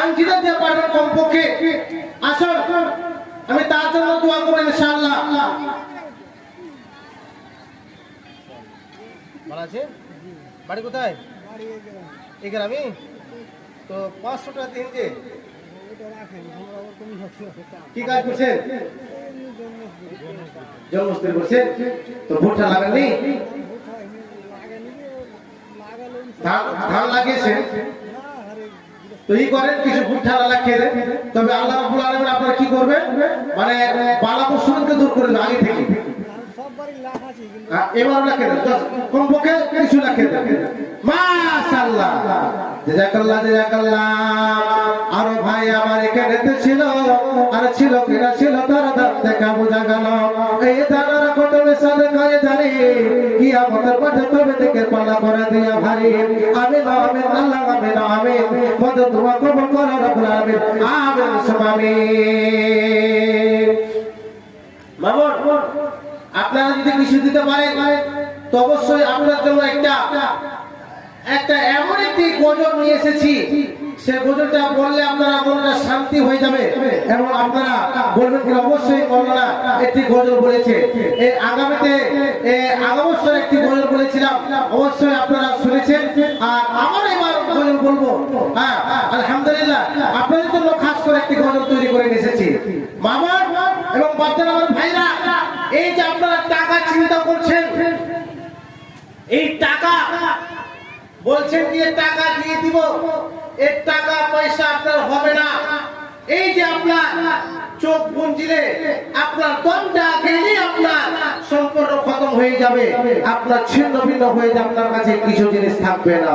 আংটিটা দিয়ে পারবেন কমপক্ষে আসুন আমি তার জন্য দোয়া করব ইনশাআল্লাহ। ভালো আছে? বাড়ি কোথায়? এই গ্রামে। তো 500 টাকা দিন যে কি কাজ করছেন? জন্মস্থান করছেন। তো ভুট্টা লাগাননি? ধান লাগিয়েছেন? তো এই করেন কিছু ভুট্টা লাগিয়ে দেন, তবে আল্লাহ রাব্বুল আলামিন আপনারা কি করবেন মানে বালা মুসলিমকে দূর করে দেন আগে থেকে। এবার লাগিয়ে দেন, কমপক্ষে কিছু লাগিয়ে দেন। মাশাআল্লাহ, জাযাকাল্লাহ জাযাকাল্লাহ। আর ভাই আমার এখানে ছিল আর ছিল কিনা ছিল তার দাম দেখা বোঝা গেল। এই দানার কত মিশাল করে জানি কি আমাদের মাঠে তবে থেকে পালা করে দিয়া ভারী। আমি আমিন আল্লাহ আমিন আমিন মত দোয়া কবুল করো রব্বুল আমিন আমিন সুবহানাল্লাহ। মামুন আপনারা যদি কিছু দিতে পারেন তো অবশ্যই আপনার জন্য একটা এমন একটি গজল নিয়ে এসেছি, সে গজলটা বললে আপনারা মনটা শান্তি হয়ে যাবে এবং আপনারা বলবেন কি অবশ্যই মৌলানা একটি গজল বলেছে। এই আগামী বছর একটি গজল বলেছিলাম, অবশ্যই আপনারা শুনেছেন। আর আমার এবার গজল বলবো, হ্যাঁ আলহামদুলিল্লাহ আপনাদের জন্য খাস করে একটি গজল তৈরি করে নিয়ে এসেছি। মামা এবং বাচ্চারা আমার ভাইরা, এই যে আপনারা টাকা চিন্তা করছেন, এই টাকা বলছেন কি টাকা দিয়ে দিব, এর টাকা পয়সা আপনার হবে না। এই যে আপনার চোখ বুনজিলে আপনার দমটা গেলে আপনার সম্পূর্ণ খতম হয়ে যাবে, আপনার ছিন্ন ভিন্ন হয়ে যাবে, আপনার কাছে কিছু জিনিস থাকবে না।